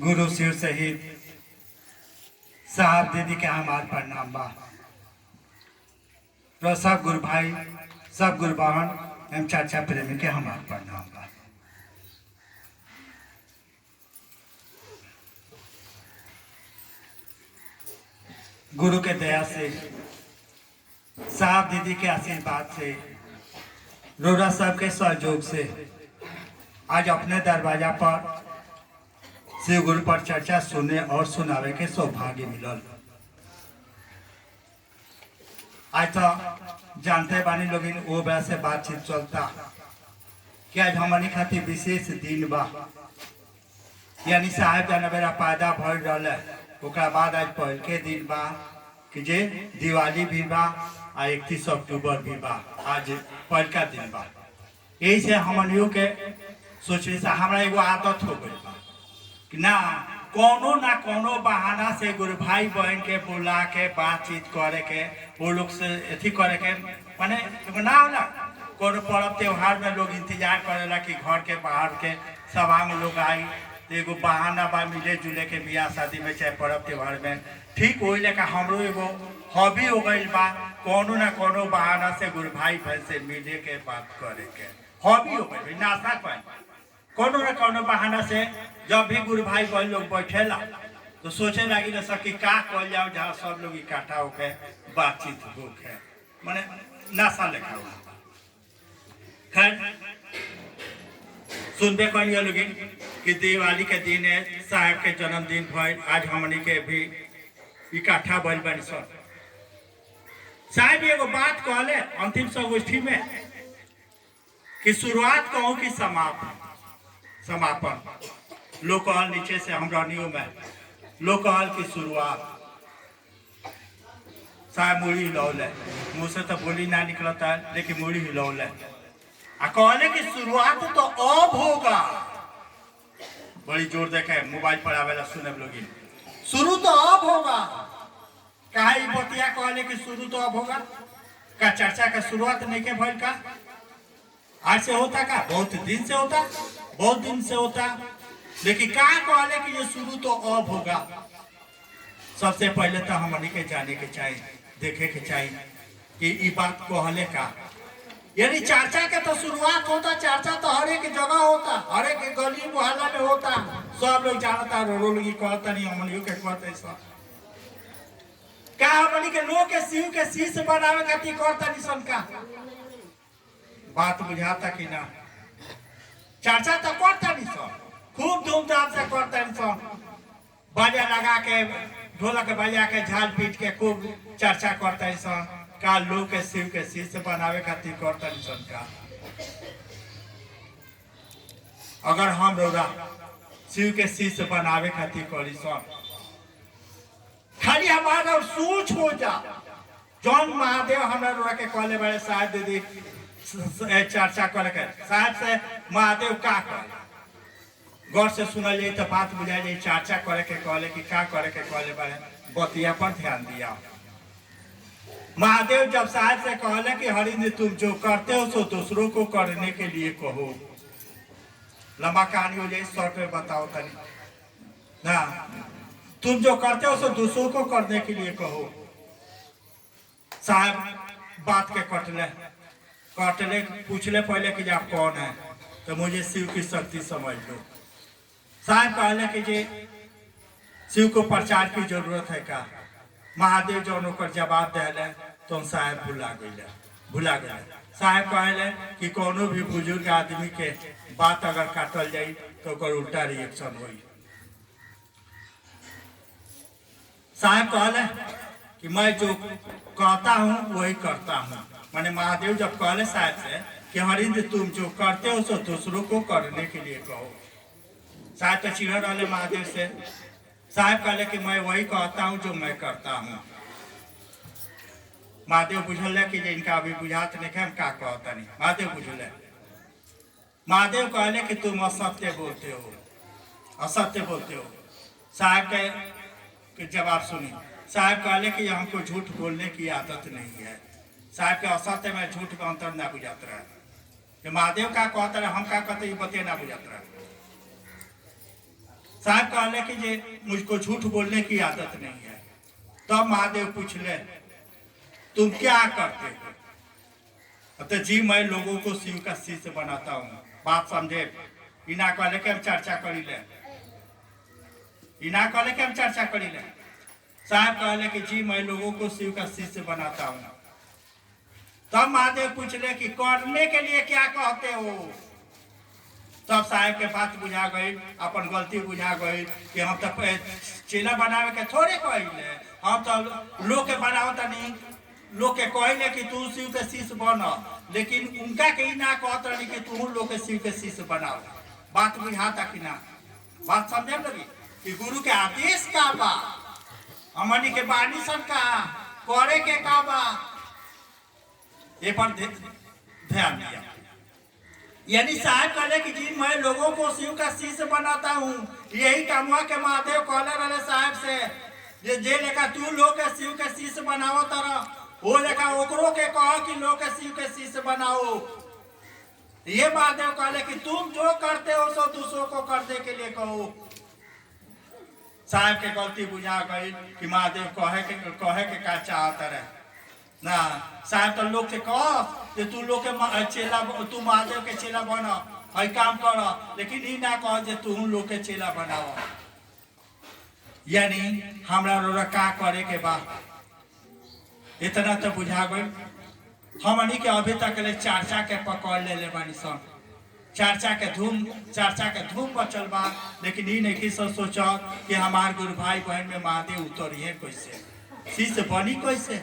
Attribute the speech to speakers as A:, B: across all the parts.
A: गुरु शिव सहित साहब दीदी के हमार प्रणाम बा। तो सब गुरु भाई, सब गुरु बहन एवं चाचा प्रेमी के हमार प्रणाम बा। गुरु के दया से, साहब दीदी के आशीर्वाद से, रोरा साहब के सहयोग से आज अपने दरवाजा पर शिव गुरु पर चर्चा सुनने और सुनावे के सौभाग्य मिलल। आज तो जानते बानी लोग वो वजह से बातचीत चलता कि आज हमारी खातिर विशेष दिन बा, यानी साहब जान मेरा पैदा भर रहा ओकरा बाद आज पहल के दिन बा कि जे दिवाली भी बा आ 31 अक्टूबर भी बा। आज पहल का दिन बा। यही से हमनियों के सोचे से हमारा एगो आदत हो गई बा कि ना कोनो बहाना से गुरु भाई बहन के बुला के बातचीत करे के, वो लोग से अथी करे के, माने ना होला कोनो पर्व त्योहार में लोग इंतजार करेला कि घर के बाहर के सभा में लोग आई, एगो बहाना बा मिले जुले के बियाह शादी में चाहे पर्व त्योहार में। ठीक वही लेकर हमरो एगो हॉबी हो गई बा, कोनो ना कोनो बहाना से गुरु भाई बहन से मिले के बात करे के हॉबी हो गई। नाशा पर कोनो न कोनो बहाना से जब भी गुरु भाई बहन लोग बैठेला तो सोचे लगी ना सर कि का कल जाओ जहाँ सब लोग इकट्ठा होके बातचीत होके, माने नाशा लिखा हुआ। खैर सुनते कहिए लोग कि दिवाली के दिन है, साहब के जन्मदिन भर आज हमनी के भी इकट्ठा भइल बनी। सब साहब एगो बात कहले अंतिम संगोष्ठी में कि शुरुआत कहूँ कि समापन। लोग कहल नीचे से हमरा नियो में लोग कहल की शुरुआत। साहब मुड़ी हिलौले, मुँह से तो बोली ना निकलता है लेकिन मुड़ी हिलौले आ कहले कि शुरुआत तो अब होगा। बड़ी जोर देखे मोबाइल पर आवेला सुने लोग, शुरू तो अब होगा। कहा बतिया कहले कि शुरू तो अब होगा का चर्चा का शुरुआत नहीं के भइल का? आज से होता का? बहुत दिन से होता, बहुत दिन से होता, लेकिन कहा कहले कि ये शुरू तो अब होगा। सबसे पहले तो हमनी के जाने के चाहिए, देखे के चाहिए कि ये बात कहले का, यानी चर्चा के तो शुरुआत होता। चर्चा तो हर एक जगह होता, हर एक गली मोहल्ला में होता, सब लोग जानता। रोगी कहता नहीं, हमनियों के कहते सब का हमनी के लोग के शिव के शीश बनावे खातिर करता नहीं सन का बात बुझाता कि ना? चर्चा तो करता नहीं सब, खूब धूमधाम से करता नहीं सब, बाजा लगा के ढोलक बजा के झाल पीट के खूब चर्चा करता है सब का लोग के शिव के शीश बनावे खातिर करता नहीं सन का। अगर हम रोरा शिव के शीश बनावे खातिर करी सब, खाली हमारा सोच हो जा जौन महादेव हमारा रोरा के कहले बड़े साहब दीदी चर्चा करे के साहब से महादेव का करे गौर से सुनल जाए तो बात बुझा जाए। चर्चा करे के कहले कि का करे के कहले बड़े बतिया पर ध्यान दिया। महादेव जब साहब से कहले कि हरिंद्र तुम जो करते हो सो दूसरों को करने के लिए कहो। लंबा कहानी हो जाए, शॉर्ट में बताओ तनी ना। तुम जो करते हो सो दूसरों को करने के लिए कहो। साहब बात के कटले पूछले पहले कि आप कौन है, तो मुझे शिव की शक्ति समझ लो। साहब कहले कि जी शिव को प्रचार की जरूरत है का? महादेव जो ओकर जवाब दिले तो साहब भुला गए। साहब कहले कि कोनो भी बुजुर्ग आदमी के बात अगर काटल जाई तो ओकर उल्टा रिएक्शन होई। साहब कहले कि मैं जो कहता हूँ वही करता हूँ। माने महादेव जब कहले साहब से कि हरिंद्र तुम जो करते हो सो दूसरों को करने के लिए कहो। साहब तो चिढ़ रहे महादेव से। साहब कहले कि मैं वही कहता हूँ जो मैं करता हूँ। महादेव बुझल कि इनका अभी बुझात नहीं हम का कहता नहीं। महादेव बुझल, महादेव कहले कि तुम असत्य बोलते हो, असत्य बोलते हो। साहब के जवाब सुनी। साहब कहले कि हमको झूठ बोलने की आदत नहीं है। साहब के असत्य में झूठ का अंतर ना बुझात रहा। महादेव का कहता रहे हम का कहते बतिया ना बुझात रहा। साहब कहले कि जे मुझको झूठ बोलने की आदत नहीं है। तब महादेव पूछ ले तुम क्या करते हो? तो जी मैं लोगों को शिव का शिष्य बनाता हूँ। बात समझे? इना कहले कि हम चर्चा करी ले, इना कहले कि हम चर्चा करी ले। साहब कहले कि जी मैं लोगों को शिव का शिष्य बनाता हूँ। तब महादेव पूछ ले कि करने के लिए क्या कहते हो? तब साहब के बात बुझा गई, अपन गलती बुझा गई कि हम तो चेला बनावे के थोड़े कहले, हम तो लोग के बनावता नहीं, लोग के कहले कि तू शिव के शिष्य बन, लेकिन उनका के ना कहत रही कि तू लोग के शिव के शिष्य बनाओ। बात बुझाता कि ना? बात समझे लगी कि गुरु के आदेश का बा, हमनी के बानी सन का करे के का बा, ये पर ध्यान दिया। यानी साहब कहले कि जी मैं लोगों को शिव का शिष्य बनाता हूँ। यही कामवा के महादेव कहले रहे साहब से जे लेखा तू लोग के शिव के शिष्य बनाओ तरह वो लेखा ओकरो के कहो कि लोग के शिव के शिष्य बनाओ। ये महादेव कहले कि तुम जो करते हो सो दूसरों को करने के लिए कहो। साहब के गलती बुझा गई कि महादेव कहे के का चाहता रहे ना। साहब तो लोग से कह कि तू लोग के चेला, तू महादेव के चेला बना, हई काम कर, लेकिन ई ना कह जे तू लोग के चेला बनाओ। यानी हमरा रोरा का करे के बा इतना तो बुझा गई। हमनी के अभी तक ले चर्चा के पकड़ ले बानी सन, चर्चा के धूम बचल बा, लेकिन ई नहीं सोचा कि हमार गुरु भाई बहन में महादेव उतरिए कैसे, शिष्य बनी कैसे,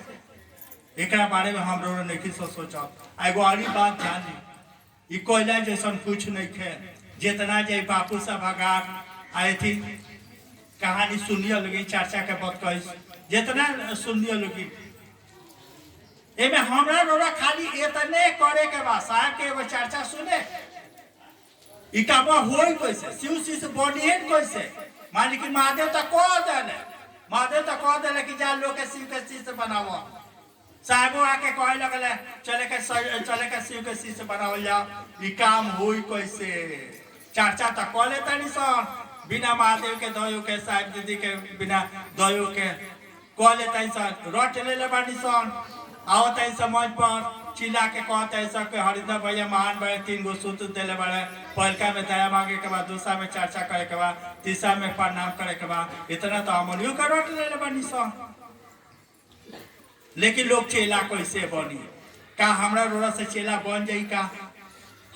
A: एक बारे में हम लोग नहीं सोचा। एगो और बात ध्यान दी, कोयला जैसा कुछ नहीं खे, जितना जे बापू साहब अगार आए थी कहानी सुनिए लगी, चर्चा के बात कही जितना सुनिए लगी, एमे हमरा लोग खाली इतने करे के बाद साहब के एगो चर्चा सुने ई काम होई कैसे, शिव शिष्य बनिए कैसे। मान कि महादेव तो कह देले, महादेव तो कह देले कि जा लोग के शिव के शिष्य बनाओ। साहबो आके कहे लगले चले के शिव के शिष्य बनावल जाओ। ई काम होई कैसे? चर्चा तो कह लेता नहीं सन, बिना महादेव के दयो के, साहब दीदी के बिना दयो के कह लेता सन, रट ले बानी सन। आवत है समझ पर चिल्ला के कहते हैं सब के हरिदा भैया महान बड़े 3 गो सूत्र दिले बड़े, पहलका में दया मांगे के बाद, दूसरा में चर्चा करे के बाद, तीसरा में प्रणाम करे के बाद, इतना तो हमनियों का रट ले बानी सन। लेकिन लोग चेला कैसे बनी? का हमरा रोरा से चेला बन जाई? का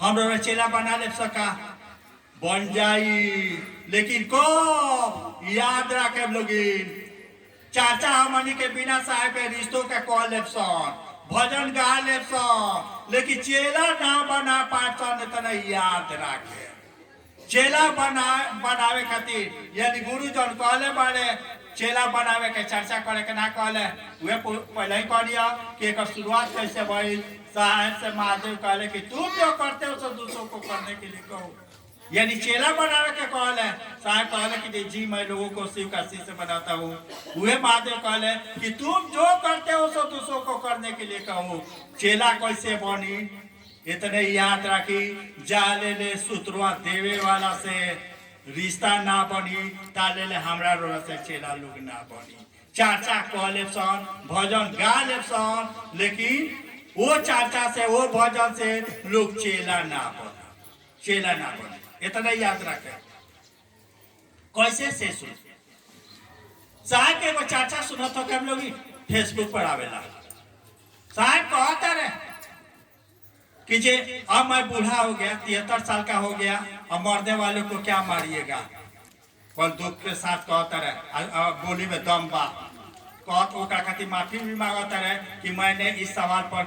A: हम रोरा चेला बना ले सका? बन जाई, लेकिन को याद रखे लोगिन, चाचा हमनी के बिना साहब के रिश्तों के कह ले सन, भजन गा ले सन, लेकिन चेला ना बना पासन इतना याद रखे। चेला बनावे खातिर यानी गुरु जन कहले बारे चेला बनावे के चर्चा करे के ना कहले, वे पहले ही कह दिया कि एक शुरुआत कैसे भइल। साहब से महादेव कहले कि तुम जो करते हो सो दूसरों को करने के लिए कहो, यानी चेला बनावे के कहले। साहब कहले कि जी मैं लोगों को शिव का शिष्य बनाता हूँ। वे महादेव कहले कि तुम जो करते हो सो दूसरों को करने के लिए कहो। चेला कैसे बनी इतने याद रखी, जाले ले सूत्रवा देवे वाला से रिश्ता ना बनी, ताले ले हमरा रोला से चेला लोग ना बनी। चर्चा कह ले सन, भजन गा ले सन, लेकिन वो चर्चा से वो भजन से लोग चेला ना बना, चेला ना बने, इतना याद रखे। कैसे से सुन साहब के वो चर्चा सुना तो कम लोग फेसबुक पर आवेला। साहब कहता रहे कि जे अब मैं बूढ़ा हो गया, 73 साल का हो गया, अब मरने वालों को क्या मारिएगा? और दुख के साथ कहता रहे, बोली में दम बा, कहत खातिर माफी भी मांगता रहे कि मैंने इस सवाल पर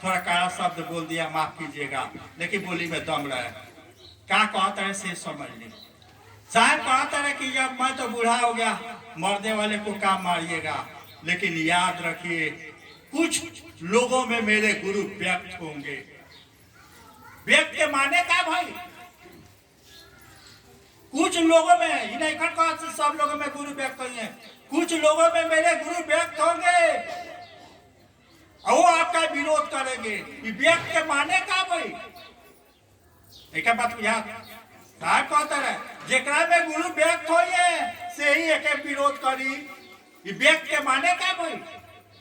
A: थोड़ा कड़ा शब्द बोल दिया, माफ कीजिएगा, लेकिन बोली में दम रहे। क्या कहता है से समझ ली। साहब कहता रहे कि जब मैं तो बूढ़ा हो गया, मरने वाले को क्या मारिएगा, लेकिन याद रखिए कुछ लोगों में मेरे गुरु व्यक्त होंगे। व्यक्त के माने क्या भाई? कुछ लोगों में, इन्हें सब लोगों में गुरु व्यक्त हुए, कुछ लोगों में मेरे गुरु व्यक्त होंगे और वो आपका विरोध करेंगे। व्यक्त के माने क्या भाई? एक बात याद, का कहता रहे जेकरा में गुरु व्यक्त होइए से ही एके विरोध करी। ई व्यक्त के माने क्या भाई?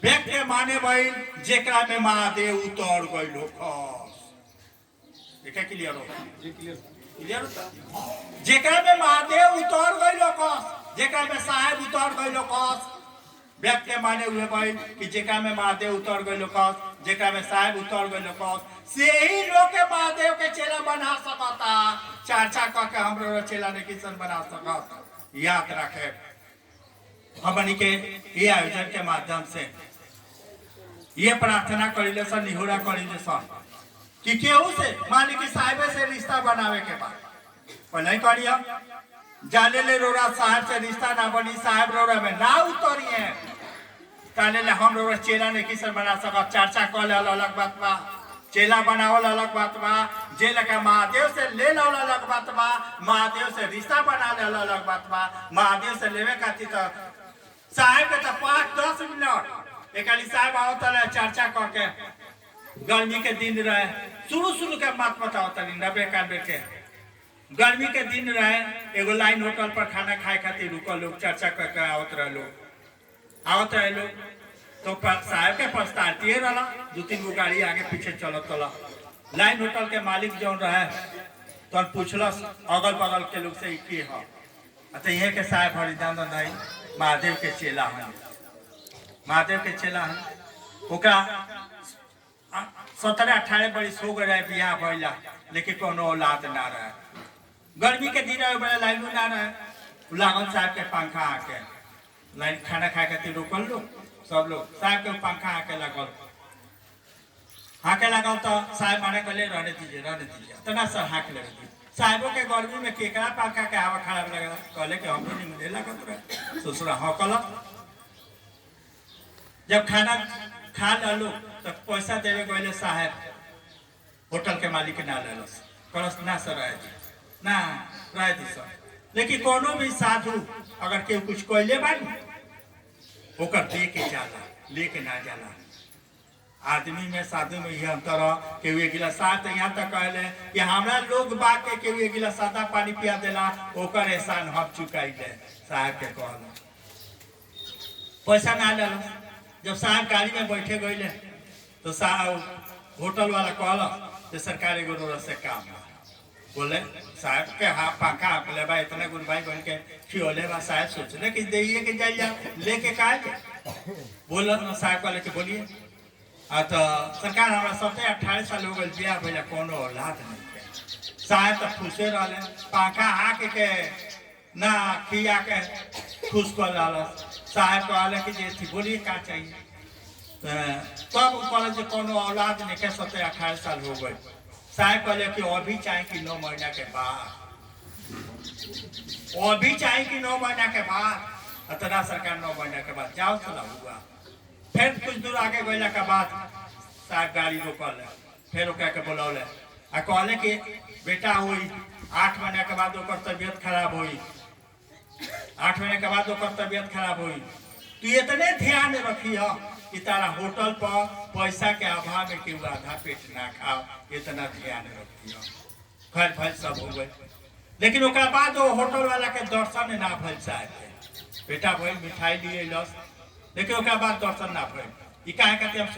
A: व्यक्त के माने भाई जेकरा में महादेव उतर गइलो खस। देखा क्लियर हो? क्लियर होता? जेकरा में महादेव उतर गइलो खस, जेकरा में साहेब उतर गइलो खस। व्यक्त के माने हुए भाई कि जेकरा में महादेव उतर गइलो खस, जेकरा में साहेब उतर गइलो खस, से ही लोग के महादेव के चेला बना सकता। चर्चा करके हमरो चेला ने किसन बना सकत। याद रखे हमनी के ये आयोजन के माध्यम से ये प्रार्थना करिले सन, निहोरा करिले सन कि केहू से मान कि साहेब से रिश्ता बनावे के बाद पहले करिया जाने ले रोरा साहब से रिश्ता ना बनी, साहब रोरा में ना उतरिए काले ले हम रोरा चेला ने किसन बना सकत। चर्चा कल अलग बात बा, चेला बनावल अलग बात बा, जे लगा महादेव से ले लावल अलग बात बा, महादेव से रिश्ता बना ले अलग बात बा। महादेव से लेवे खातिर तो साहेब के तो 5-10 मिनट एक साहब आवत रहे चर्चा करके। गर्मी के दिन रहे, शुरू के बात बताओ तनी 90-91 के गर्मी के दिन रहे। एगो लाइन होटल पर खाना खाए खातिर रुकल लोग, चर्चा करके आवत रहे लोग। तो साहब के पछताती रहा, 2-3 गो गाड़ी आगे पीछे चलत रहा। लाइन होटल के मालिक जो रहे तो पूछलस अगल बगल के लोग से की है, अच्छा ये के साहब हरिदान नहीं महादेव के चेला है, महादेव के चेला है। ओकरा 17-18 बरिस हो गए बियाह भइला, लेकिन कोनो औलाद ना रहे। गर्मी के दिन रहे, बड़ा लाइन ना रहे। लागल साहब के पंखा आके लाइन खाना खाए खातिर रुकल लोग, सब लोग साहब के पंखा आके लगल तो साहब माने कहले रहने दीजिए तना सर हाँक लगे दी। साहबों के गर्मी में केकरा पंखा के हवा खराब लगा, कहले कि हमरो निमने लगत रहे ससुरा हकल। जब खाना खा लो तो पैसा देवे गए साहब होटल के मालिक ना लेलस, कहलस ना सर रह दी, ना रह दी सर। लेकिन कोनो भी साधु अगर केहू कुछ कहले बानी ओकर दे के जाला, लेके ना जाला। आदमी में साधु में यह अंतर है कि वे गिलास साथ यहाँ तक कहले कि हमरा लोग बाग के वे गिलास सादा पानी पिया देला ओकर एहसान हम चुकाई दे। साहब के कहल पैसा ना लेला। जब साहब गाड़ी में बैठे गए तो साहब होटल वाला कहल कि सरकार एगो रोड से काम है। बोले साहब के हाँ पंखा हाँक ले बा, इतना गुण भाई बन के खियोले बा। साहब सोचले कि दे के जाइए लेके का बोल साहब कहले कि बोलिए तो सरकार हमारा 17-18 साल हो गए बियाह भैया कोनो औलाद नहीं के। साहब तो खुशे रहे, पंखा हाँक के ना खिया के खुश कर डाल। साहब कहले कि जे बोलिए का चाहिए, तब कहले जो कोनो औलाद नहीं के 17-18 साल हो गए। साहब कहले कि अभी चाहे कि 9 महीना के बाद, अभी चाहे कि 9 महीना के बाद। इतना सरकार 9 महीना के बाद जाओ चला हुआ। फिर कुछ दूर आगे गैला के बाद साहब गाड़ी रोकल, फिर ओकरा के बुलौले आ कहले कि बेटा हुई 8 महीना के बाद ओकर तबीयत खराब हुई, 8 महीने के बाद ओकर तबीयत खराब हुई। तू इतने ध्यान रखी हो कि तारा होटल पर पैसा के अभाव में केहू आधा पेट ना खाओ, इतना ध्यान रखी हो। खैर फल सब हो गए, लेकिन ओकरा बाद वो होटल वाला के दर्शन ना भल साहब बेटा भइल मिठाई लिए लस, लेकिन ओकरा बाद दर्शन ना भइल। ई काहे खातिर हम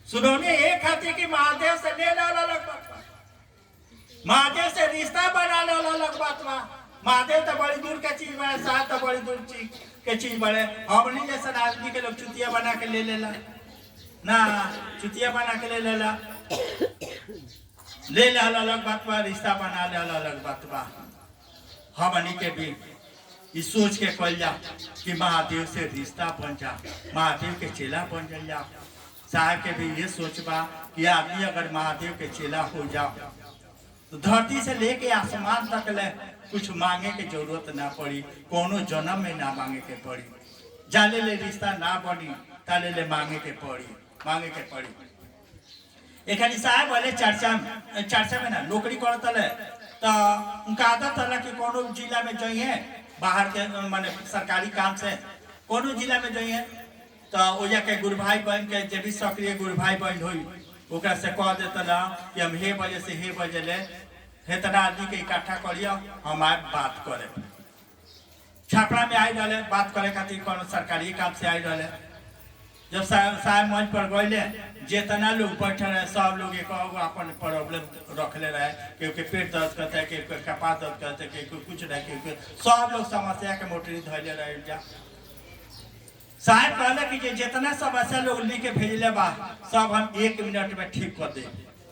A: सुनौनी एक खातिर कि महादेव से ले अलग बात बा, महादेव से रिश्ता बना ले अलग बात बा। महादेव तो बड़ी दूर के चीज बड़े, साहब तो बड़ी दूर के चीज बड़े। हमनी जैसा आदमी के लोग चुतिया बना के ले लेला ना, चुतिया बना के ले लेला अलग बात बा, रिश्ता बना ले अलग बात बा। हमनी के भी इस सोच के कल जा कि महादेव से रिश्ता बन जा, महादेव के चेला बन जा। साहब के भी ये सोचबा कि आदमी अगर महादेव के चेला हो जाओ तो धरती से लेके आसमान तक ले कुछ मांगे के जरूरत ना पड़ी, कोनो जन्म में ना मांगे के पड़ी। जाले ले रिश्ता ना बनी ताले ले मांगे के पड़ी। एक साहब वाले चर्चा में ना नौकरी करतले तो उनका आदत है कि कोनो जिला में जाइए बाहर के माने सरकारी काम से, कोनो जिला में जाइए तो ओजा के गुरु भाई बहन के जे भी सक्रिय गुरु भाई बहन हुई ओकरा से कह देता ना कि हम हे बजे से हे बजे ले इतना आदमी के इकट्ठा करियो हम आए बात करे। छापरा में आई रहे बात करे खातिर कौन सरकारी काम से आई रहे। जब साहब मंच पर गए जितना लोग बैठे रहे सब लोग एक अपन प्रॉब्लम रखले रहे। क्योंकि पेट दर्द करता है, कि कपास दर्द करता है, कि कुछ नहीं, कि सब लोग समस्या के मोटरी धैले रहे। जा साहब कहले कि जितना समस्या लोग लिख के भेजले बा सब हम 1 मिनट में ठीक कर दे,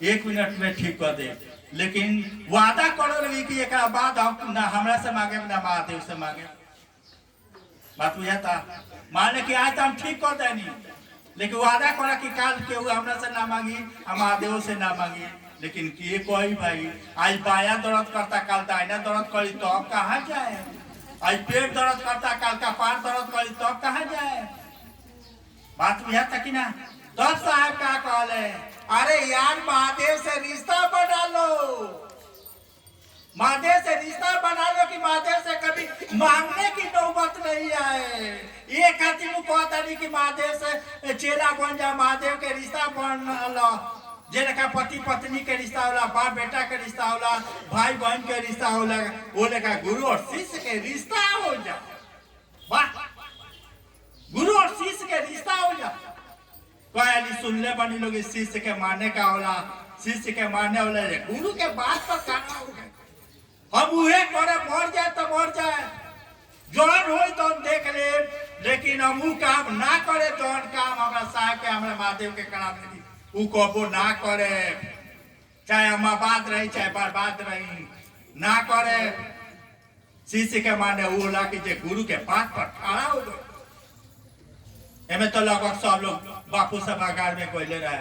A: 1 मिनट में ठीक कर दे। लेकिन वादा करो लगी कि एक बाद हम ना हमरा से मांगे ना महादेव से मांगे। बात बुझा था मान कि आज तो हम ठीक कर देनी, लेकिन वादा करा कि काल के हमरा से ना मांगी, हम महादेव से ना मांगी। लेकिन ये कोई भाई आज बाया दर्द करता काल दाहिना दर्द करी तो अब कहाँ जाए। आज पेट दर्द करता काल का पार दर्द करी तो अब कहाँ जाए। बात बुझा था कि ना। तब साहब का कहले अरे यार महादेव से रिश्ता बना लो, महादेव से रिश्ता बना लो कि महादेव से कभी मांगने की नौबत नहीं आए। ये खातिर कहता नहीं कि महादेव से चेला बन जा, महादेव के रिश्ता बन लो। जेका पति पत्नी के रिश्ता होला, बाप बेटा के रिश्ता होला, भाई बहन के रिश्ता होला, वो लेका गुरु और शिष्य के रिश्ता हो जा। वाह, गुरु और शिष्य के रिश्ता हो जा। कहली सुनले बनी लोग शिष्य के मानने का होला, शिष्य के मानने होला, गुरु के बात पर काना हो गए। हम उहे करे मर जाए तो मर जाए, जौन हो तो देख ले, लेकिन हम उ काम ना करे जौन काम हमरा साहब के हमरा महादेव के करा दे उ कबो ना करे। चाहे हम आबाद रही चाहे बर्बाद रही ना करे। शिष्य के माने वो ला कि जे गुरु के बात पर खड़ा हो गए। एमे तो लगभग सब लोग बापू सभागार में कोयले रहे।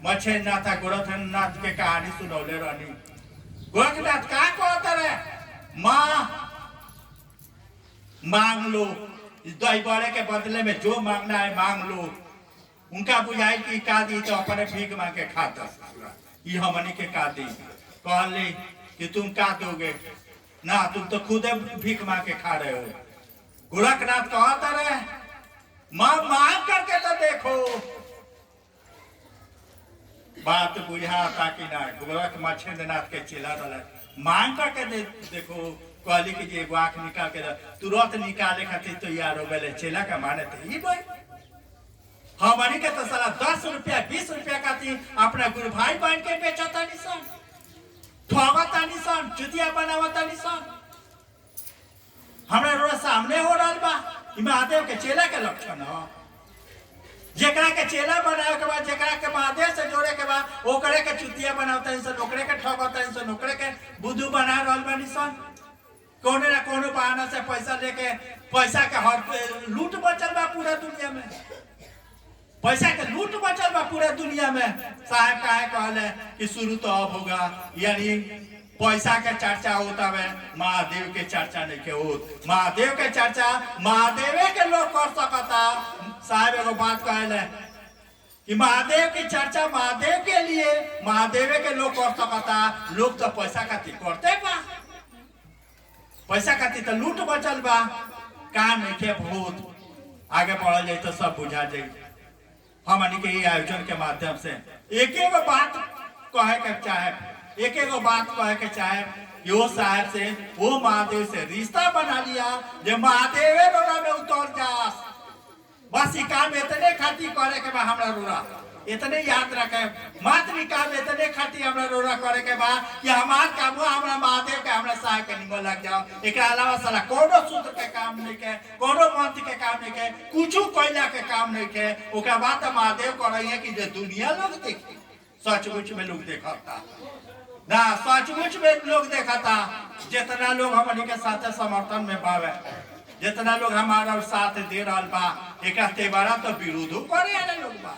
A: मच्छर नाथ था गोरखनाथ के कहानी सुनौले रहनी। गोरखनाथ का कहता रहे मांग लो, दही बड़े के बदले में जो मांगना है मांग लो। उनका बुझाई कि का दी तो अपने भीख मांग के खाता, ये हमनी के का दी। कहले कि तुम का दोगे ना, तुम तो खुद भीख मांग के खा रहे हो। गोरखनाथ कहता रहे मांग करके तो देखो। बात बुझाता कि ना। गोरख मच्छेंद्रनाथ के चेला रहा मांग करके देखो। कहली कि जे आँख निकाल के तुरंत निकाले खातिर तो यार हो गए। चेला का माने थे ये भाई हमारी के तो साला 10 रुपया 20 रुपया का थी अपना गुरु भाई बहन के बेचता निशान, ठगता निशान, जुतिया बनावता निशान। हमरा रोज सामने हो रहा बा महादेव के चेला के लक्षण हो। जेकरा के चेला बनावे के बाद, जेकरा के महादेव से जोड़े के बाद ओकरे के चुतिया बनावता निशान, ओकरे के ठगता निशान, ओकरे के बुद्धू बना रहल बा निशान। कोने ना कोनो बहाना से पैसा लेके पैसा के हर लूट बचल बा पूरा दुनिया में। पैसा के लूट बचल बा पूरा दुनिया में। साहब काहे कहले कि शुरू तो अब होगा, यानी पैसा के चर्चा होता है, महादेव के चर्चा नहीं के होत। महादेव के चर्चा महादेवे के लोग कर सकता। साहब एगो बात कहले कि महादेव की चर्चा महादेव के लिए महादेवे के लोग कर सकता। लोग तो पैसा खातिर करते बा, पैसा खातिर तो लूट बचल बा। काम नहीं के बहुत आगे बढ़ल जाए तो सब बुझा जाए। हमनी के आयोजन के माध्यम से एक बात कहे के चाहे, एक बात कहे के चाहे यो साहब से वो महादेव से रिश्ता बना लिया जो महादेव रोरा में उतर जा। बस ये काम इतने खातिर करे के बा हमरा रोरा, इतने याद रखे। मात्र काम इतने खातिर हमरा रोरा करे के बा कि हमार काम हमरा महादेव के हमरा साहब के निमन लग जाओ। एक अलावा साला कोनो सूत्र के काम नहीं के, कोनो मंत्र के काम नहीं के, कुछ कोयला के काम नहीं के। ओकरा बाद महादेव कर रही है कि जो दुनिया लोग देखे, सचमुच में लोग देखता ना, सचमुच में लोग देखता। जितना लोग हमनी के साथ समर्थन में बावे, जितना लोग हमारा साथ दे रहा बा, एक तेवारा तो विरोध करे वाले लोग बा।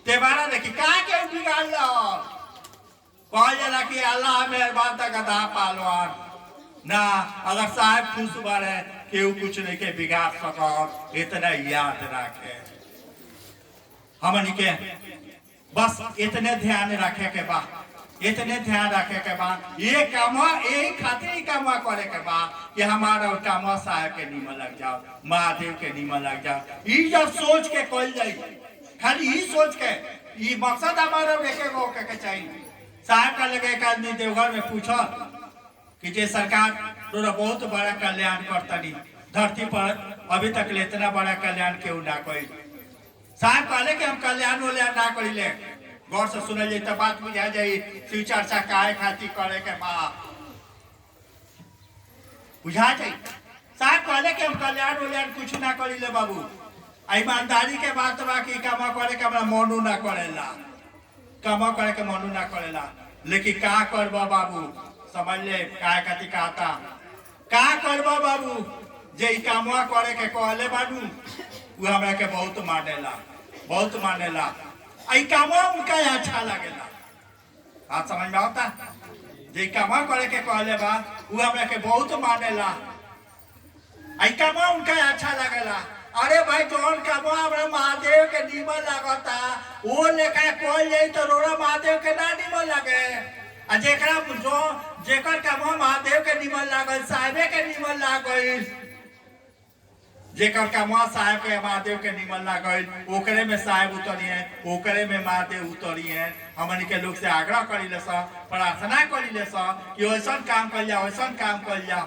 A: तेवारा देखी का के बिगाड़ लो, कह जाला कि अल्लाह मेहरबान तक गधा पालवान ना। अगर साहब खुश बारे केहू कुछ नहीं के बिगाड़ सको, इतना याद रखे। हमनी के बस इतने ध्यान रखे के बा, इतने ध्यान रखे के बाद ये काम यही खातिर ही काम करे के बाद कि हमारा काम साहब के नीमन लग जाओ, महादेव के नीमन लग जाओ। ये जब सोच के कल जाए, खाली ही सोच के, ये मकसद हमारा देखे के चाहिए। साहब का लगे एक आदमी देवघर में पूछा कि जे सरकार तोरा बहुत बड़ा कल्याण करता नहीं धरती पर अभी तक ले इतना बड़ा कल्याण क्यों ना कोई। साहब कहले कि हम कल्याण उल्याण ना करिले। गौर से सुनल जाए तो बात बुझा जाए शिव चर्चा काहे खातिर करे के बा बुझा जाए। साहब कहले कि हम कल्याण उल्याण कुछ ना करिले बाबू। ईमानदारी के बात बा कि काम करे के हमरा मनु ना करेला काम करे के मनु ना करेला। लेकिन का करबा बाबू समझ ले काहे खातिर कहता का करबा बाबू जे कामवा करे के कहले बाबू वो हमरा के बहुत मानेला आई कामवा उनका अच्छा लगेला। बात समझ में आता जे कामवा करे के कहले बा वो हमरा के बहुत मानेला आई कामवा उनका अच्छा लगेला। अरे भाई जौन कामवा हमरा महादेव के नीमन लागता वो लेखा कोई जाई तो रोड़ा महादेव के ना नीमन लगे आ जेकरा जो जेकर कामवा महादेव के नीमन लागल साहेबे के नीमन लागल जेकर कामवा साहेब के महादेव के नीमन लागल ओकरे में साहेब उतरी है ओकरे में महादेव उतरी है। हमन के लोग से आग्रह करिले सा प्रार्थना करिले सा कि ऐसा काम कर जा ऐसा काम कर जा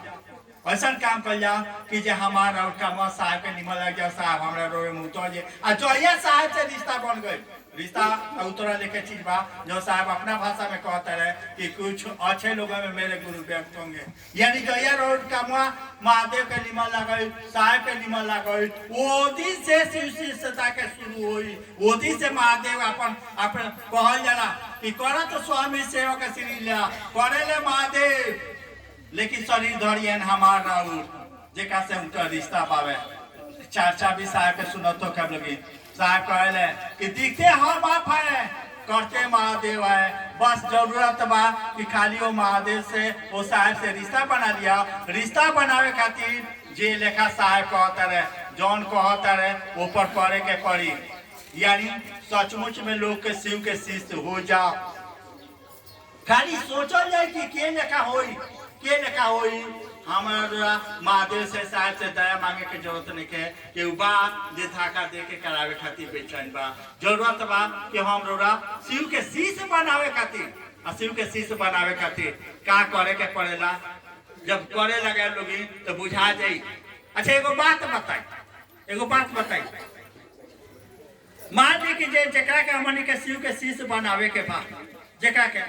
A: ऐसा काम कर जा कि जे हमारा और कामवा साहेब के नीमन लग जाए साहब हमरा रोए में उतर जाए आ जो साहब से रिश्ता बन गई रिश्ता उतरा लेके चीज बा जो साहब अपना भाषा में कहते रहे कि कुछ अच्छे लोगों में मेरे गुरु व्यक्त होंगे। यानी जो ये रोड कामवा महादेव के निमन लागल साहब के निमन लागल वो दिन से शिष्यता के शुरू हुई वो दिन से महादेव अपन अपन कहल जाला कि करा तो स्वामी सेवा के श्री लिया करे ले महादेव लेकिन शरीर धरियन हमार राउर जेका से उनका रिश्ता पावे। चर्चा भी साहब के सुनो तो कब लगी साहब कहले कि दिखते हम आप है करते महादेव है बस जरूरत बा कि खाली वो महादेव से वो साहब से रिश्ता बना लिया। रिश्ता बनावे खातिर जे लेखा साहब कहता रहे जौन कहता रहे ऊपर करे के पड़ी। यानी सचमुच में लोग के शिव के शिष्य हो जा खाली सोचल जाए कि के लेखा होई हमारा महादेव से साहब से दया मांगे के जरूरत नहीं के कि बा जे धाका दे के करावे खातिर बेचैन बा। जरूरत बा कि हम रोरा शिव के शिष्य बनावे खातिर और शिव के शिष्य बनावे खातिर का करे के पड़ेला। जब करे लगे लोगी तो बुझा जाई। अच्छा एगो बात बताई मान ली कि जेकरा के हमनी के शिव के शिष्य बनावे के बा जेकरा के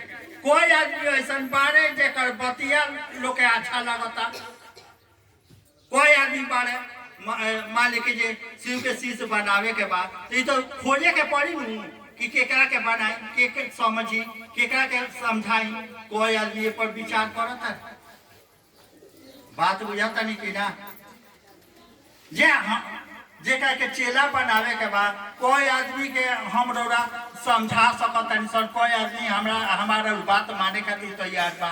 A: कोई आदमी ऐसा बारे जेकर बतिया लोग के अच्छा लगता कोई आदमी बारे मान ली जे शिव के शिष्य बनावे के बाद ये तो खोजे के पड़ी कि केकरा के बनाई के समझी केकरा के समझाई। कोई आदमी पर विचार करता बात बुझाता नहीं कि ना जेकरा के चेला बनावे के बाद कोई आदमी के हम रोरा समझा सकता नहीं सर कोई आदमी हमारा बात माने खातिर तैयार बा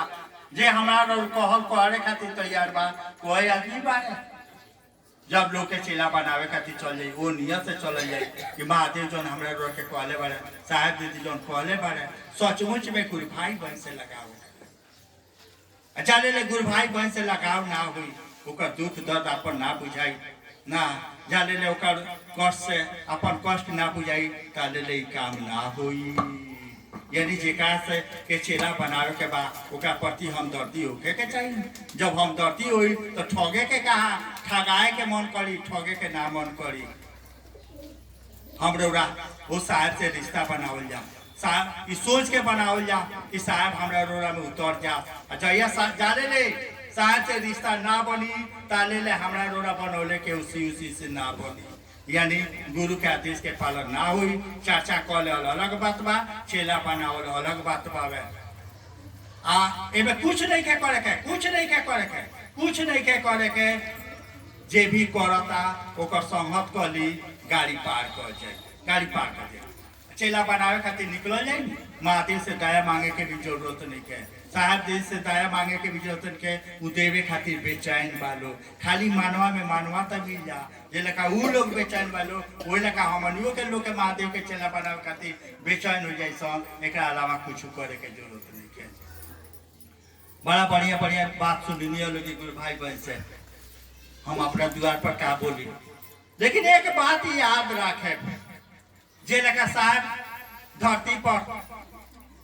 A: जे हमारा कहल करे खातिर तैयार बा कोई आदमी बारे। जब लोग के चेला बनावे खातिर चल जाए वो नियत से चल जाए कि महादेव जौन हमरा रोड के कहले बारे साहब दीदी जौन कहले बारे सचमुच में गुरु भाई बहन से लगाव अच्छा ले गुरु भाई बहन से लगाव ना हुई ओकर दुख दर्द अपन ना बुझाई ना जाले ले ओकर कष्ट से अपन कष्ट ना बुझाई ताले ले काम ना होई। यानी जेकरा से के चेला बनावे के बा ओकरा प्रति हमदर्दी होके के चाहिए। जब हमदर्दी होई तो ठगे के कहा ठगाए के मन करी ठगे के ना मन करी। हम रोरा वो साहब से रिश्ता बनावल जा साहब ई सोच के बनावल जा कि साहब हमरा रोरा में उतर जा। अच्छा जाले ले साहब से रिश्ता ना बनी ताले ले हमरा रोरा बनौले के उसी से ना बनी। यानी गुरु के आदेश के पालन ना हुई चर्चा कल अलग बात बा चेला बनावल अलग बात बावे। एमे कुछ नहीं के करे के जे भी करता ओकर संगत कली गाड़ी पार कर जाए चेला बनावे खातिर निकल जाए। महादेव से दया मांगे के भी जरूरत नहीं के साहब देव से दया मांगे के भी जरूरत नहीं के उ देवे खातिर बेचैन बालो खाली मानवा में मानवा तक मिल जा जे लका उ लोग बेचैन बालो वो लका हमनियो के लोग के महादेव के चेला बनावे खातिर बेचैन हो जाए सन। एकरा अलावा कुछ करे के जरूरत नहीं के। बड़ा बढ़िया बात सुनिए लोग गुरु भाई बहन से हम अपना द्वार पर का बोली लेकिन एक बात याद रखे जे लका साहब धरती पर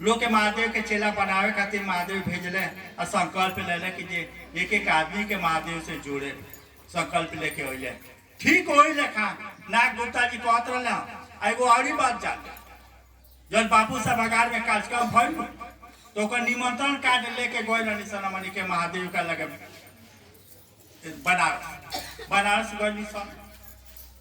A: लोग के महादेव के चेला बनावे खातिर महादेव भेजले और संकल्प ले कि जे एक एक आदमी के महादेव से जोड़े संकल्प लेके होइले ठीक होई लेखा नाग गुप्ता जी कहत रहे एगो और बात जान जब बापू साहब अगार में कार्यक्रम भइल तो ओकर निमंत्रण कार्ड लेके गइल निशन हमनी के महादेव का लगे बनारस गइल सन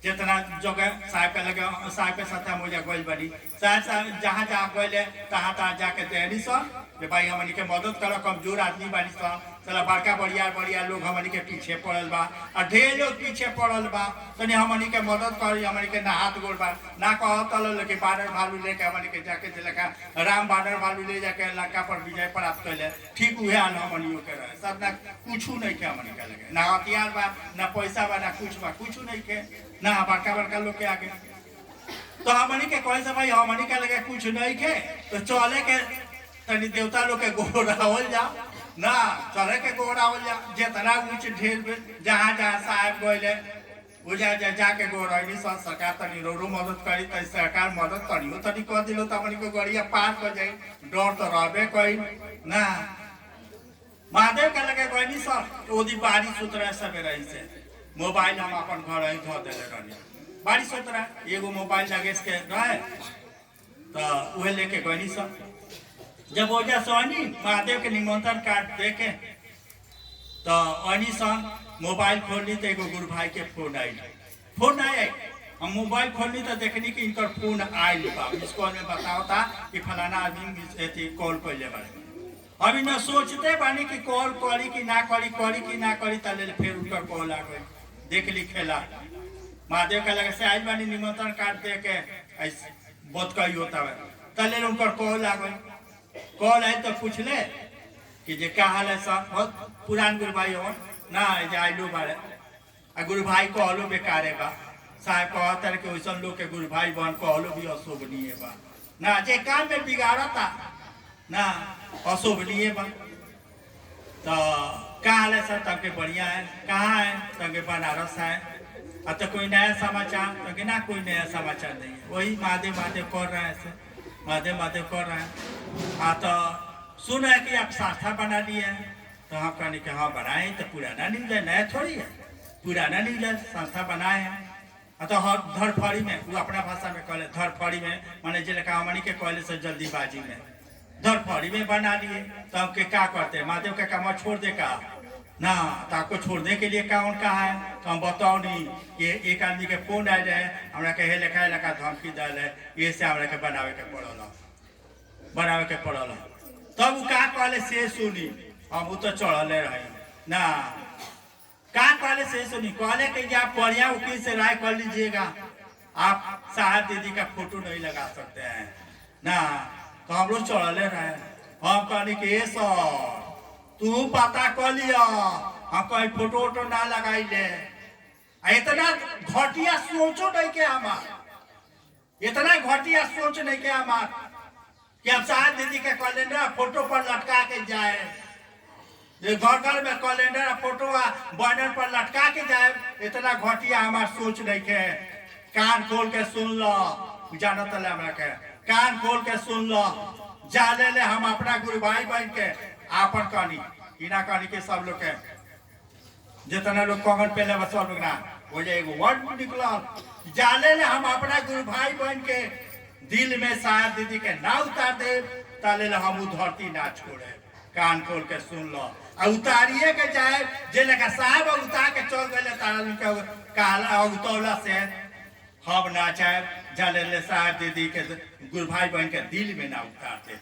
A: जितना जगह साहब के लगे साहब के साथ हम गइल बनी साहब जहाँ जहाँ गइले तहाँ तहाँ जाके देनी सन जे भाई हमनी के मदद करो कमजोर आदमी बानी सन चला बड़का बढ़िया लोग हमनी के पीछे पड़ल बा और ढेर लोग पीछे पड़ल बा तनी हमनी के मदद करी हमनी के ना हाथ गोड़ बा ना कहल कि बानर भालू लेके हमनी के जाके लेखा राम बानर भालू ले जाके लंका पर विजय प्राप्त कैले ठीक उहे हाल हमनियों के रहे सब ना कुछ नहीं के हमनी के लगे ना हथियार बा ना पैसा बा ना कुछ नहीं के ना बड़का लोग के आगे तो हमनी के कहे से भाई हमनी के लगे कुछ नहीं के तो चले के तनी देवता लोग के गोड़ावल जा ना चले के गोड़ावल जा जितना ऊंच ढेर जहाँ जहाँ साहब गइले वो जाके गोड़ैनी सब सरकार तनी रो मदद करी तनी सरकार मदद करियो तनी कह दिलो तो हमनी को गड़िया पार कर जाई डर तो रहबे कई ना महादेव के लगे गइनी सब ओदी बारी सुतरा सब रही से मोबाइल हम अपन घर ही धो देले रही बारी सुतरा एगो मोबाइल लगे के रहे तो उहे लेके गइनी सब जब ओजा सोनी महादेव के निमंत्रण कार्ड देके तो अनी सन मोबाइल खोलनी तो एगो गुरु भाई के फोन आए हम मोबाइल खोलनी तो देखनी कि इनकर फोन आयल बा मिस कॉल में बताओ था कि फलाना आदमी कॉल कैले बारे अभी न सोचते बानी कि कॉल करी कि ना करी तले फिर उनकर कॉल आ गई देख ली खेला महादेव के लगे से आयल बानी निमंत्रण कार्ड दे के बहुत कही होता है तले उनकर कॉल आ गई कॉल है तो पूछ ले कि जे क्या हाल है सब बहुत पुरान गुरु भाई हो ना जे आइलो बारे आ गुरु भाई कहलो बेकारे बा साहब कहतर के वैसन लोग के गुरु भाई बहन कहलो भी अशोभनीय बा ना जे काम में बिगाड़ता ना अशोभनीय बा तो कहाँ हाल है सर तब बढ़िया है कहाँ है तब बनारस है अब तो कोई नया समाचार तो ना कोई नया समाचार नहीं है वही महादेव कर रहे हैं महादेव कर रहे हैं हाँ तो सुन है कि आप संस्था बना लिए हैं तो हम कहने के हाँ बनाए तो पुराना न्यूज है नया थोड़ी है पुराना न्यूज है संस्था बनाए हैं तो हर धरफड़ी में वो अपना भाषा में कहले धरफड़ी में माने जिले का हमनी के कहले से जल्दीबाजी में धरफड़ी में बना लिए तो हम के क्या करते महादेव का काम छोड़ दे का ना तो आपको छोड़ने के लिए कौन कहा है तो हम बताओ नहीं कि एक आदमी के फोन आ जाए हमरा के लेखा धमकी दल है ये से हमरा के बनावे के पड़ल तब वो का कहले से सुनी हम तो चढ़ले रहे ना का कहले से सुनी कहले कि आप बढ़िया वकील से राय कर लीजिएगा आप साहब दीदी का फोटो नहीं लगा सकते हैं ना तो हम लोग चढ़ले रहे हम कहने कि ये सर तू पता कर लिया हम कहीं फोटो वोटो ना लगाई ले इतना घटिया सोचो नहीं के हमार इतना घटिया सोच नहीं के हमार कि हम साहब दीदी के कैलेंडर फोटो पर लटका के जाए घर में कैलेंडर फोटो बैनर पर लटका के जाए इतना घटिया हमार सोच नहीं के कान खोल के सुन लो जानत हमरा के कान खोल के सुन लो जाने ले हम अपना गुरु भाई बन के आपन कहनी इना कहनी के सब लोग के जितना लोग कॉमन पे ले सब लोग ना वो जे एगो वर्ड निकला जाने ले हम अपना गुरु भाई बन के दिल में साहब दीदी के ना उतार दे ताले ले हम धरती ना छोड़े कान खोल के सुन लो और उतारिए के जाए जे लगा साहब उतार के चल गए तारा के काला उतौला से हम ना चाहे जाले ले साहब दीदी के गुरु भाई बहन के दिल में ना उतारते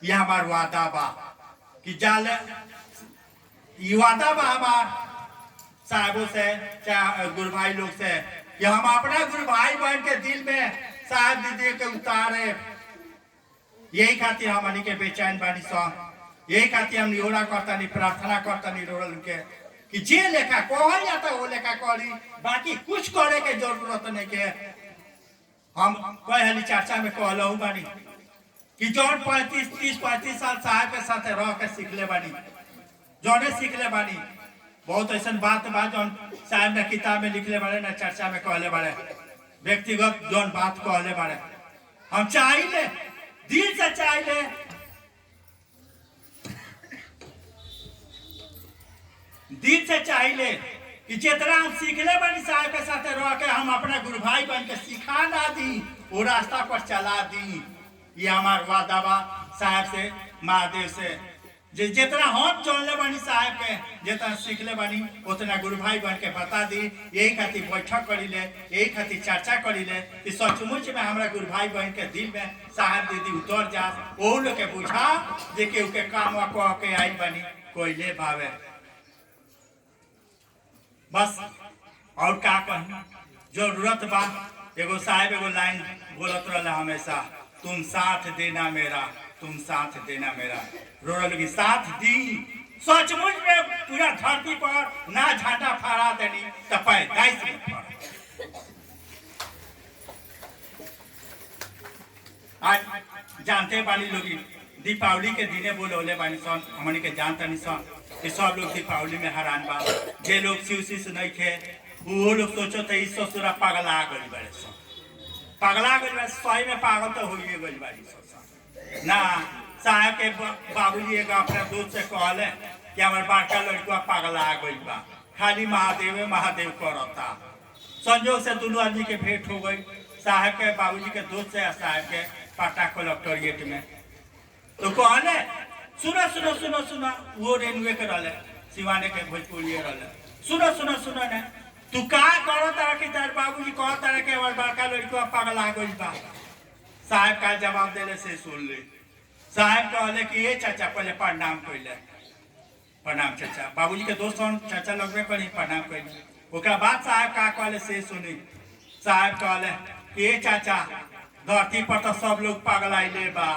A: ये हमार वादा बा कि जाले ये वादा बा हमार साहबों से चाहे गुरु भाई लोग से कि हम अपना गुरु भाई बहन के दिल में साहब दीदी के उतारे यही खातिर हमनी के बेचैन बानी सह यही खातिर हम निहोरा करता नहीं प्रार्थना करता नहीं रोल के कि जे लेखा कहल जाता वो लेखा करी बाकी कुछ करे के जरूरत नहीं के हम कहली चर्चा में कहलू बानी कि जौन 30-35 साल साहब के साथ रह के सीखले बानी जौने सीखले बानी बहुत ऐसा बात बा जौन साहब ने किताब में लिखले बारे ना चर्चा में कहले बारे व्यक्तिगत जौन बात कहले बारे हम चाहिए दिल से चाहिए दिल से चाहिए कि जितना हम सीखले बनी साहब के साथ रह के हम अपना गुरु भाई बन के सिखा ना दी वो रास्ता पर चला दी। ये हमार वादा बा साहब से महादेव से जितना हम चलने बनी साहब के जितना सीखले बनी उतना गुरु भाई बन के बता दी। यही खातिर बैठक करी ले, यही खातिर चर्चा करी ले कि सचमुच में हमारा गुरु भाई बहन के दिल में साहब दीदी उतर जा वो लोग के बुझा जे के काम कह के आई बनी कोई ले भावे बस। और का कही जरूरत बा एगो साहब एगो लाइन बोलत रहा हमेशा, तुम साथ देना मेरा, तुम साथ देना मेरा। रोल की साथ दी सचमुच में पूरा धरती पर ना झंडा फहरा देनी तो पैदाइश में फहरा। आज जानते बानी लोग दीपावली के दिने बोले बानी सन हमनी के जानता नहीं सन कि सब लोग दीपावली में हैरान बा। जे लोग शिव शिव नहीं थे वो लोग सोचो तो इस ससुरा पगला गई बड़े सन, पगला गई बड़े सही में पागल तो हुई गई बाड़ी ना। साहब के बाबूजी एक अपने दोस्त से कहले कि हमारे बड़का लड़का पगला गई बा, खाली महादेव महादेव करता। संजोग से दोनों आदमी के भेंट हो गई साहब के बाबूजी के दोस्त से साहब के पटा कलेक्टोरिएट में। तो कहले सुनो सुनो सुनो सुनो वो रेनवे के रहे सिवाने के भोजपुरी रहे, सुनो सुनो सुनो ने तू का करो तारा कि तार बाबूजी कह तारा के हमारे बड़का लड़का पगला गई बा। साहब का जवाब देले से सुन ले। साहब कहले कि ये चाचा पहले प्रणाम कैले, प्रणाम चाचा। बाबूजी के दोस्त चाचा लगबे करी प्रणाम कैले। ओकरा बाद साहब का कहले से सुनी। साहब कहले कि ये चाचा धरती पर तो सब लोग पगलाइले बा,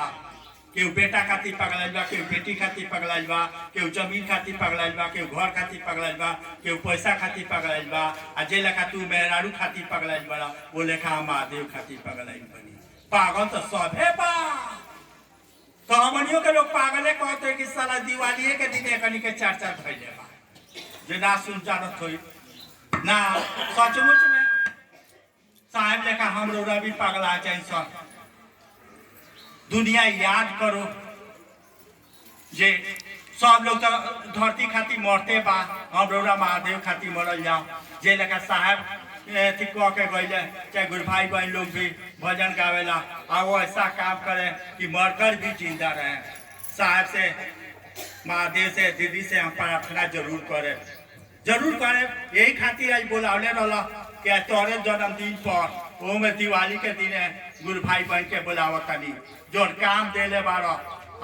A: केहू बेटा खातिर पगलाइल बा, केहू बेटी खातिर पगलाइल बा, केहू जमीन खातिर पगलाइल बा, केहू घर खातिर पगलाइल बा, केहू पैसा खातिर पगलाइल बा, आ जे लेखा तू मेहरारू खातिर पगलाइल बा वो लेखा महादेव खातिर पगलाइल बनी। पागल तो सब है बा। तो हमनियों के लोग पागले कहते हैं कि साला दिवाली के दिन एकनी के चर्चा भइले बा जे ना सुन जानत होई ना। सचमुच में साहब लेखा हम लोग भी पगला चाहिए सब। दुनिया याद करो जे सब लोग तो धरती खातिर मरते बा, हम लोग महादेव खातिर मरल जाओ। जे लेखा साहब थी कह के गईले चाहे गुरु भाई बहन लोग भी भजन गावेला और वो ऐसा काम करे कि मरकर भी जिंदा रहे। साहब से महादेव से दीदी से हम प्रार्थना जरूर करे यही खातिर आज बोलावले रहा कि तोरे जन्मदिन पर वो में दिवाली के दिन गुरु भाई बहन के बोलावतनी जो काम देले बारो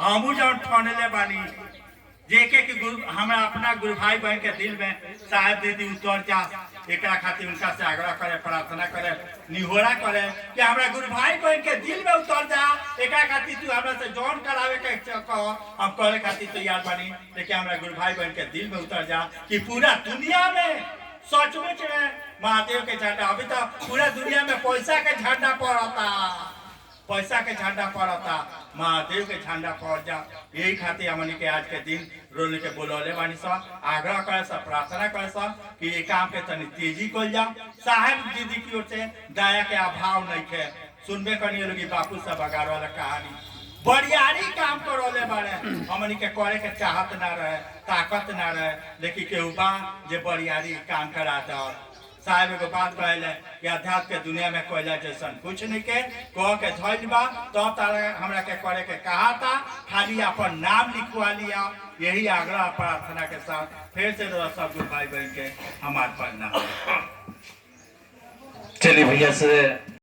A: हमू जो ठनले बानी जेके कि हमारा अपना गुरु भाई बहन के दिल में साहब दीदी उतर जा। एक खातिर उनका से आग्रह करे, प्रार्थना करे, निहोरा करे कि हमारा गुरु भाई बहन के दिल में उतर जा। एक खातिर तू हमरा से जॉन करावे के कहो हम करे खातिर तैयार बनी, लेकिन हमारा गुरु भाई बहन के दिल में उतर जा कि पूरा दुनिया में सचमुच में महादेव के झंडा। अभी तो पूरा दुनिया में पैसा के झंडा पड़ता, पैसा के झंडा पड़ता, महादेव के झंडा पड़ जा। यही खातिर हमने के आज के दिन रोल के बोलौले बानी सब, आग्रह करे सब, प्रार्थना करे सब कि ये काम के तनी तेजी कर जाओ। साहब दीदी की ओर से दया के अभाव नहीं है। सुनबे करिए लोग बापू सब बगार वाला कहानी बड़ियारी काम करौले बारे हमने के करे के चाहत ना रहे, ताकत ना रहे, लेकिन केहू बा जे बड़ियारी काम करा दो। साहब एगो बात कहले कि अध्यात्म के दुनिया में कोयला जैसन कुछ नहीं के कह के धैल बा तब तारा हमरा के करे के कहा था, खाली अपन नाम लिखवा लिया। यही आग्रह प्रार्थना के साथ फिर से सब गुरु भाई बहन के हमारे प्रणाम।
B: चलिए भैया से